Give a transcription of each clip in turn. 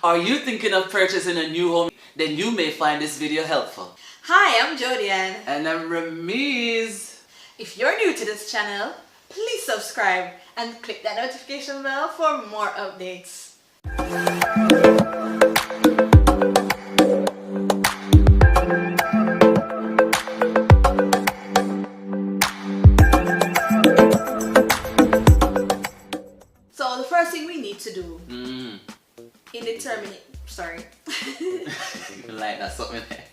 Are you thinking of purchasing a new home? Then you may find this video helpful. Hi, I'm Jodian. And I'm Ramiz. If you're new to this channel, please subscribe and click that notification bell for more updates. So the first thing we need to do in determining, You like that something there?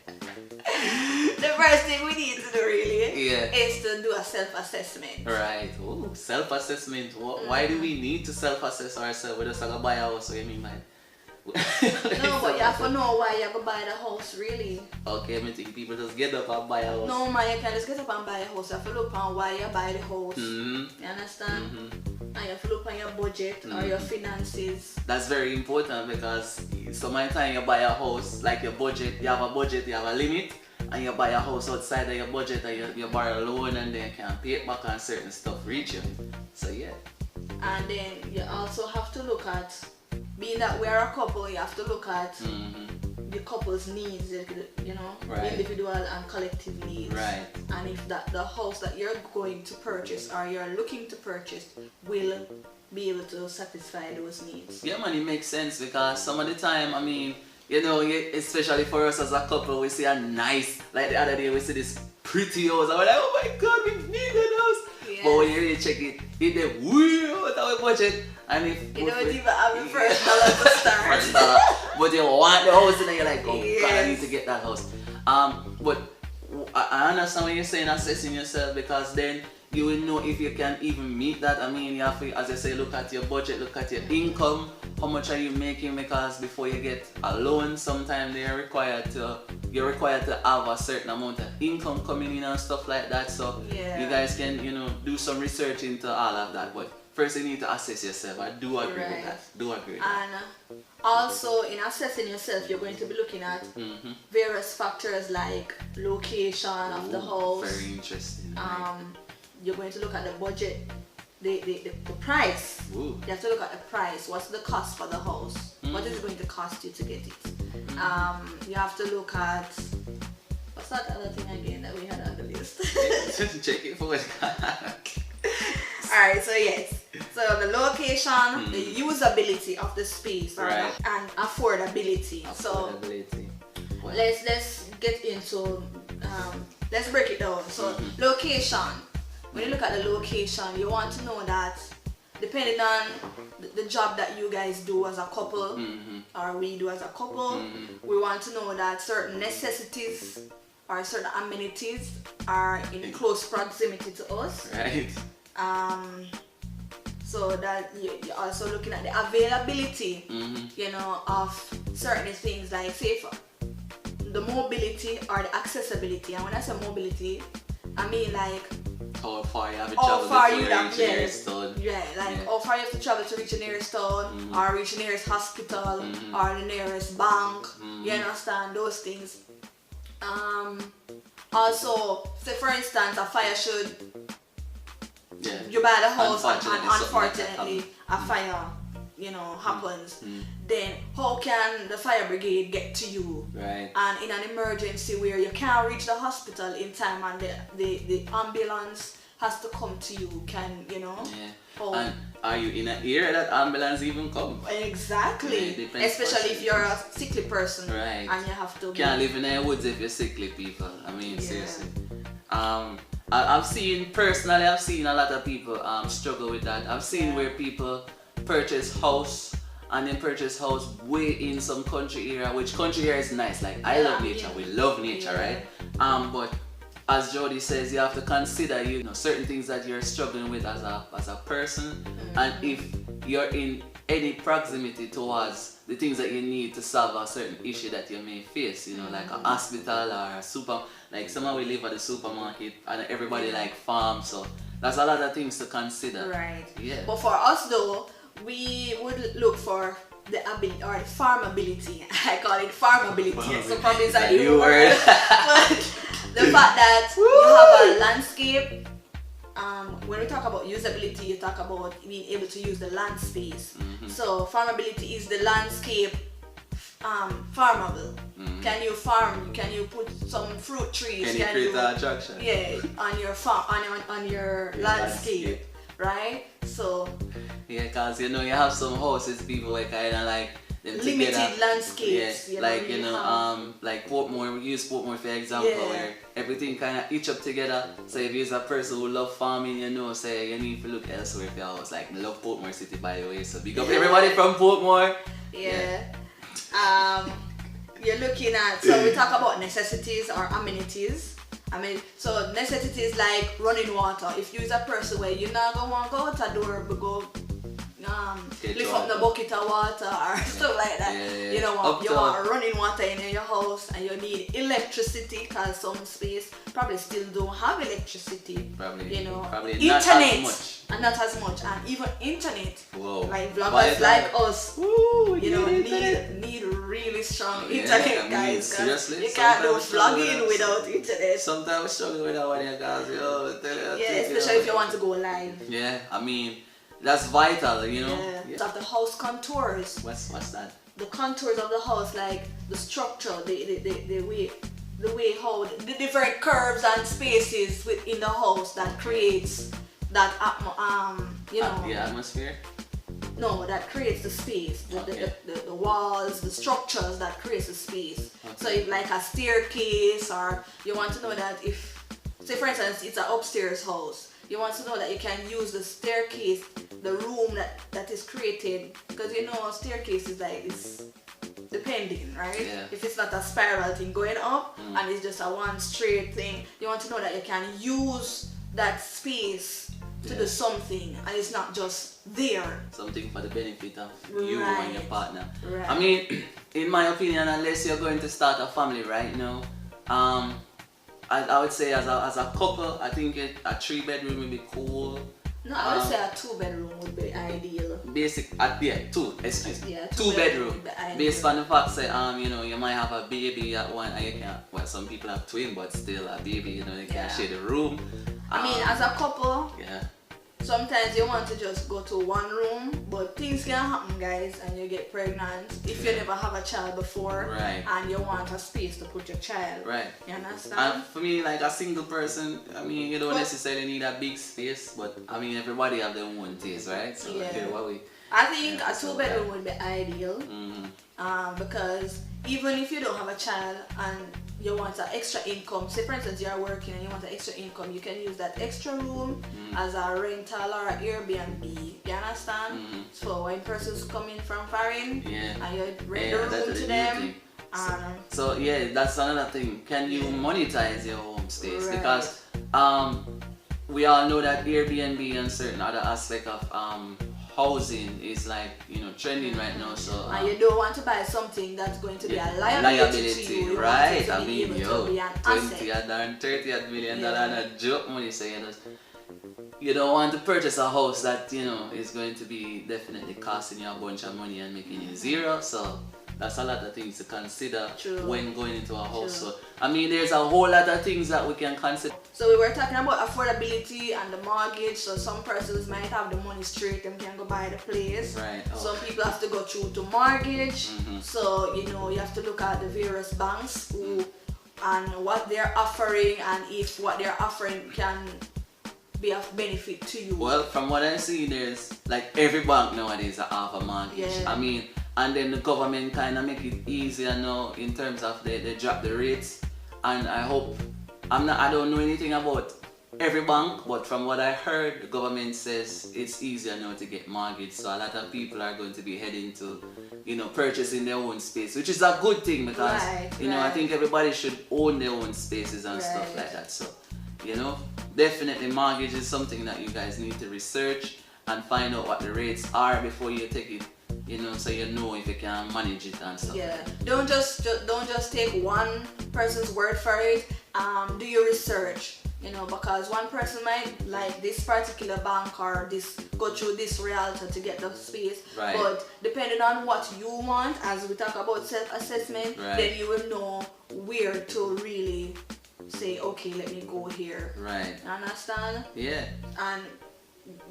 the first thing we need to do really Yeah. is to do a self-assessment. Right. Oh, self-assessment. Why do we need to self-assess ourselves? We just have to buy a house, what you mean by No, but you have to know why you have to buy the house really. Okay, I think people just get up and buy a house. No man, you can't just get up and buy a house. You have to look on why you buy the house. You understand? And you have to look on your budget or your finances. That's very important because so many times you buy a house, like your budget, you have a budget, you have a limit, and you buy a house outside of your budget and you borrow a loan and then you can't pay it back and certain stuff reach you. So yeah. And then you also have to look at, being that we're a couple, you have to look at the couple's needs, you know, Right. individual and collective needs. Right. And if the house that you're going to purchase or you're looking to purchase will be able to satisfy those needs. Yeah man, it makes sense because some of the time, I mean, you know, especially for us as a couple, we see a nice, like the other day we see this pretty house and we're like, oh my god, we need that house. Yes. But when you really check it, it's way out of our budget. And if You don't even have your first dollar to start. First dollar. But you want the house and then you're like, oh god, I need Yes. to get that house. But I understand when you're saying assessing yourself because then you will know if you can even meet that. I mean, you have to, as I say, look at your budget, look at your income, how much are you making, because before you get a loan, sometimes you're required to have a certain amount of income coming in and stuff like that. So Yeah. you guys can, you know, do some research into all of that. But first you need to assess yourself. I do agree with Right. that. Do agree with that. And also in assessing yourself, you're going to be looking at various factors like location of the house. Very interesting. You're going to look at the budget, the price. Ooh. You have to look at the price. What's the cost for the house? What is it going to cost you to get it? You have to look at, what's that other thing again that we had on the list? Check it for it. Alright, so yes. So the location, the usability of the space, Right. and affordability. So Affordability. Wow. let's get into let's break it down. So location. When you look at the location, you want to know that depending on the job that you guys do as a couple, or we do as a couple, we want to know that certain necessities or certain amenities are in close proximity to us. Right. So that you're also looking at the availability, you know, of certain things like, say, for the mobility or the accessibility. And when I say mobility, I mean like How far you have to how travel far before you you have reach the nearest town. how far you have to travel to reach the nearest town, or reach the nearest hospital, or the nearest bank. You understand those things. Also, say for instance, a fire should. Yeah. You buy the house and Unfortunately, something like that unfortunately a fire, you know, happens. Then how can the fire brigade get to you? Right. And in an emergency where you can't reach the hospital in time and the ambulance has to come to you, can you know? Yeah. How- And are you in an area that ambulance even come? Exactly. Yeah, it depends Especially if you're a person. sickly person, Right. and you have to. Can't live in the woods if you're sickly, people. I mean, Yeah. seriously. I've seen personally. I've seen a lot of people struggle with that. I've seen where people purchase house and then purchase house way in some country area, which country area is nice. Like I love nature. We love nature, right? But as Jody says, you have to consider, you know, certain things that you're struggling with as a person, and if you're in any proximity towards the things that you need to solve a certain issue that you may face, you know, like a hospital or a like someone will live at the supermarket and everybody like farm, so that's a lot of things to consider. Right. Yeah. But for us though, we would look for the ability or the farmability. I call it farmability. So probably it's a new word. But the fact that you have a landscape. When we talk about usability, you talk about being able to use the land space. So farmability is the landscape farmable? Can you farm? Can you put some fruit trees? Can you create an attraction? Yeah, on your farm, on your landscape, right? So yeah, cause you know you have some houses people like kind of like them limited together. landscapes. Yeah, You like know, you know, like Portmore. We use Portmore for example, where everything kind of each up together. So if you're a person who love farming, you know, say you need to look elsewhere for your house. Like I love Portmore City by the way, so big up everybody from Portmore. Yeah. You're looking at, so we talk about necessities or amenities. I mean, so necessities like running water. If you're a person where you're not gonna want to go out the door, but go lift up the bucket of water or stuff like that. You know what? You want running water in your house and you need electricity because some space probably still don't have electricity. Probably, you know, probably internet not as much. and not as much, and even internet. Whoa. Like vloggers like us, woo, you know, need really strong internet, guys. Seriously, you can't do vlogging without internet. Sometimes we struggle with that one, guys. Especially if you want to go live. Yeah, I mean. That's vital, you know. Yeah. Of the house contours. What's that? The contours of the house, like the structure, the way how the different curves and spaces within the house that creates that you know. The atmosphere. No, that creates the space. The walls, the structures that creates the space. Okay. So if like a staircase, or you want to know that if, say for instance, it's an upstairs house. You want to know that you can use the staircase, the room that is created, because you know staircase is like, it's depending, right? Yeah. If it's not a spiral thing going up and it's just a one straight thing, you want to know that you can use that space to do something and it's not just there. Something for the benefit of you and your partner. Right. I mean, in my opinion, unless you're going to start a family right now, I would say as a couple, I think a 3-bedroom would be cool. No, I would say a 2-bedroom would be ideal. Basic, two. Excuse me. Yeah, 2-bedroom. Based on the fact that you know, you might have a baby at one, and you can't. Well, some people have twin, but still a baby. You know, they can't share the room. I mean, as a couple. Yeah. Sometimes you want to just go to one room, but things can happen, guys, and you get pregnant if you never have a child before, and you want a space to put your child. Right. You understand? And for me, like a single person, I mean, you don't necessarily need a big space, but I mean, everybody have their own taste, right? So I think a 2-bedroom would be ideal, because even if you don't have a child and you want an extra income, say for instance you're working and you want an extra income, you can use that extra room as a rental or an Airbnb. You understand? So when persons coming from foreign and you rent the room to them. So yeah, that's another thing. Can you monetize your home space? Right. Because we all know that Airbnb and certain other aspect of housing is like, you know, trending right now. So and you don't want to buy something that's going to be a liability to you. Right? I mean, yo, $20 and $30 million and a joke money. So you don't want to purchase a house that, you know, is going to be definitely costing you a bunch of money and making you zero. So that's a lot of things to consider when going into a house. So I mean, there's a whole lot of things that we can consider. So we were talking about affordability and the mortgage. So some persons might have the money straight and can go buy the place. Right. Some people have to go through to mortgage. So you know, you have to look at the various banks and what they're offering, and if what they're offering can be of benefit to you. Well, from what I see, there's like every bank nowadays have a mortgage. I mean, and then the government kind of make it easier now in terms of they drop the rates. And I hope, I don't know anything about every bank, but from what I heard, the government says it's easier now to get mortgage. So a lot of people are going to be heading to, you know, purchasing their own space, which is a good thing because, you know, I think everybody should own their own spaces and stuff like that. So, you know, definitely mortgage is something that you guys need to research and find out what the rates are before you take it. You know, so you know if you can manage it and stuff. Yeah, don't just take one person's word for it. Do your research. You know, because one person might like this particular bank or go through this realtor to get the space. Right. But depending on what you want, as we talk about self-assessment, then you will know where to really say, okay, let me go here. Right. Understand? Yeah. And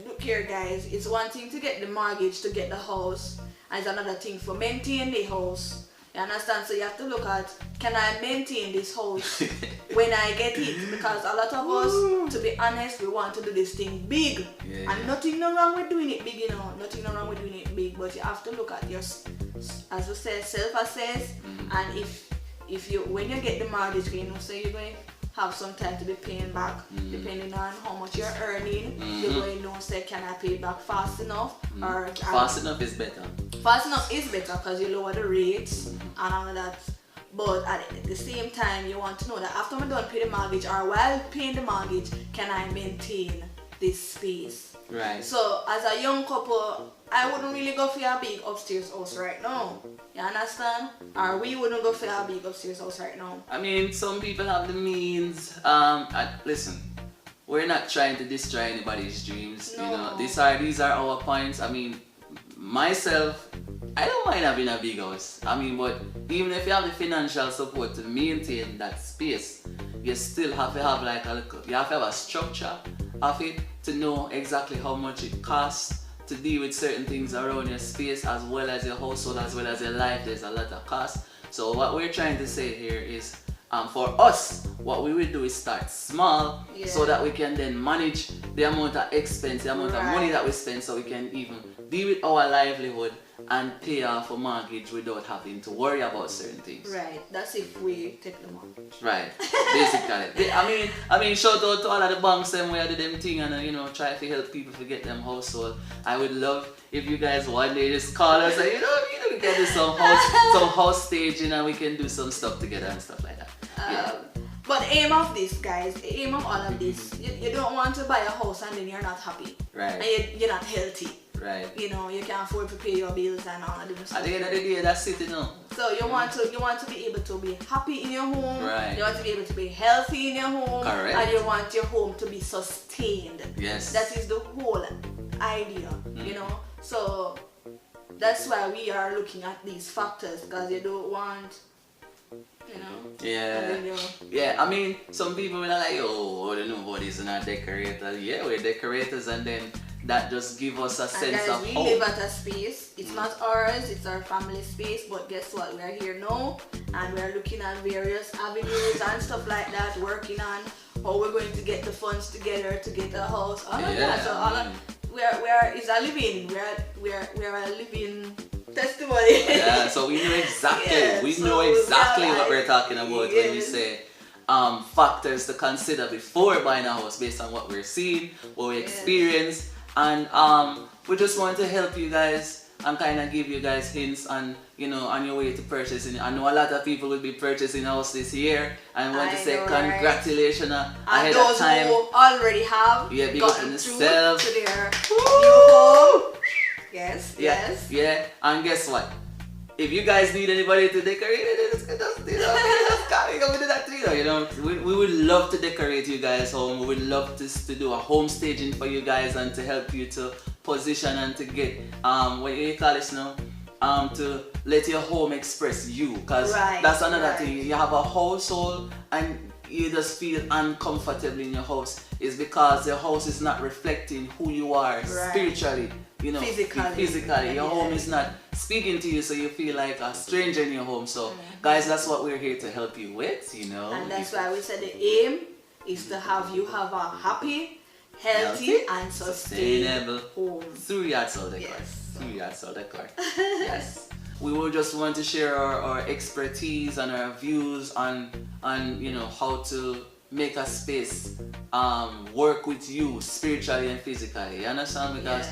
look here, guys, it's one thing to get the mortgage to get the house, and it's another thing for maintain the house. You understand? So you have to look at, can I maintain this house when I get it? Because a lot of us, to be honest, we want to do this thing big. Yeah. And nothing no wrong with doing it big, you know. Nothing no wrong with doing it big, but you have to look at your, as we say, self-assess. And if you, when you get the mortgage, you know, so you're going to have some time to be paying back, depending on how much you're earning. You're going to know, say, can I pay back fast enough? Or fast enough is better. Fast enough is better because you lower the rates and all of that. But at the same time, you want to know that after I'm done paying the mortgage or while paying the mortgage, can I maintain this space? Right. So as a young couple, I wouldn't really go for a big upstairs house right now. You understand? Or we wouldn't go for a big upstairs house right now. I mean, some people have the means. Listen, we're not trying to destroy anybody's dreams. No. You know, these are our points. I mean, myself, I don't mind having a big house. I mean, but even if you have the financial support to maintain that space, you still have to have like you have to have a structure of it to know exactly how much it costs to deal with certain things around your space, as well as your household, as well as your life. There's a lot of cost. So what we're trying to say here is, for us, what we will do is start small, so that we can then manage the amount of expense, the amount of money that we spend, so we can even deal with our livelihood and pay off a mortgage without having to worry about certain things. Right. That's if we take the mortgage. Right. Basically. I mean, shout out to all of the banks them where do them thing and you know try to help people to get them household. I would love if you guys one day just call us and we can do some house staging and we can do some stuff together and stuff like that. But aim of this, guys, aim of all of this, you don't want to buy a house and then you're not happy. Right. And you're not healthy. Right. You know, you can't afford to pay your bills and all of that stuff. At the end of the day, that's it, you know. So you want to be able to be happy in your home. Right. You want to be able to be healthy in your home. Correct. And you want your home to be sustained. Yes. That is the whole idea, you know. So that's why we are looking at these factors, because you don't want, you know. Yeah. Yeah, I mean, some people will like, oh, I don't know what is not decorators. Yeah, we're decorators, and then that just give us a sense guys, of we hope. live at a space. It's not ours, it's our family space, but guess what? We are here now and we are looking at various avenues and stuff like that, working on how we're going to get the funds together to get a house, all of that. So all of, it's a living, we're a living testimony. Yeah, so we know exactly what we're talking about when we say factors to consider before buying a house based on what we're seeing, what we experience. And we just want to help you guys and kind of give you guys hints on, you know, on your way to purchasing. I know a lot of people will be purchasing a house this year, and want to say congratulations ahead of time. And those who already have gotten through to their new home. Yes. Yeah. And guess what? If you guys need anybody to decorate it, just come with that too. You know, we would love to decorate you guys' home. We would love to do a home staging for you guys and to help you to position and to get what you call it now, to let your home express you. Because that's another thing. You have a household and you just feel uncomfortable in your house. It's because your house is not reflecting who you are spiritually. You know, physically, your home is not speaking to you, so you feel like a stranger in your home. So, guys, that's what we're here to help you with, you know. And that's why we said the aim is to have a happy, healthy and sustainable home through Yard Sale Decor. Yes. Through Yard Sale Decor. Yes. We will just want to share our expertise and our views on you know how to make a space work with you spiritually and physically. You understand? Because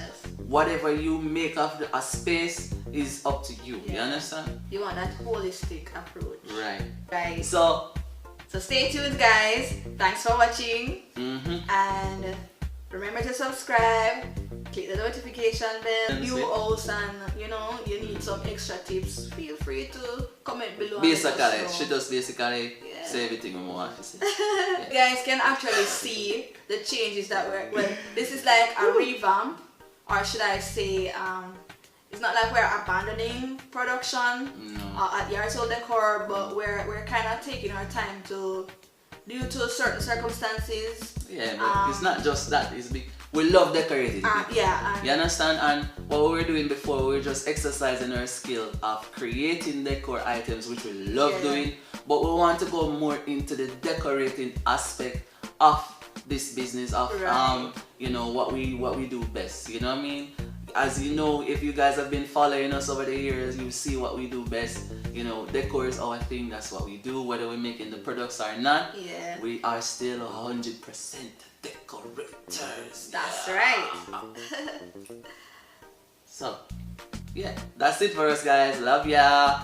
whatever you make of a space is up to you. You understand? You want that holistic approach. Right. So stay tuned, guys. Thanks for watching. And remember to subscribe. Click the notification bell. New house, and you know you need some extra tips. Feel free to comment below. Basically, she does basically say everything we want to say. You guys can actually see the changes that this is like a revamp, or should I say, it's not like we're abandoning production at Yard Sale Decor, but we're kind of taking our time to, due to certain circumstances. Yeah, but it's not just that. we love decorating. Yeah. You understand? And what we were doing before, we were just exercising our skill of creating decor items, which we love doing. But we want to go more into the decorating aspect of this business of you know, what we do best. You know what I mean? As you know, if you guys have been following us over the years, you see what we do best. You know, decor is our thing. That's what we do. Whether we're making the products or not, we are still 100% decorators. That's right. So, yeah, that's it for us, guys. Love ya.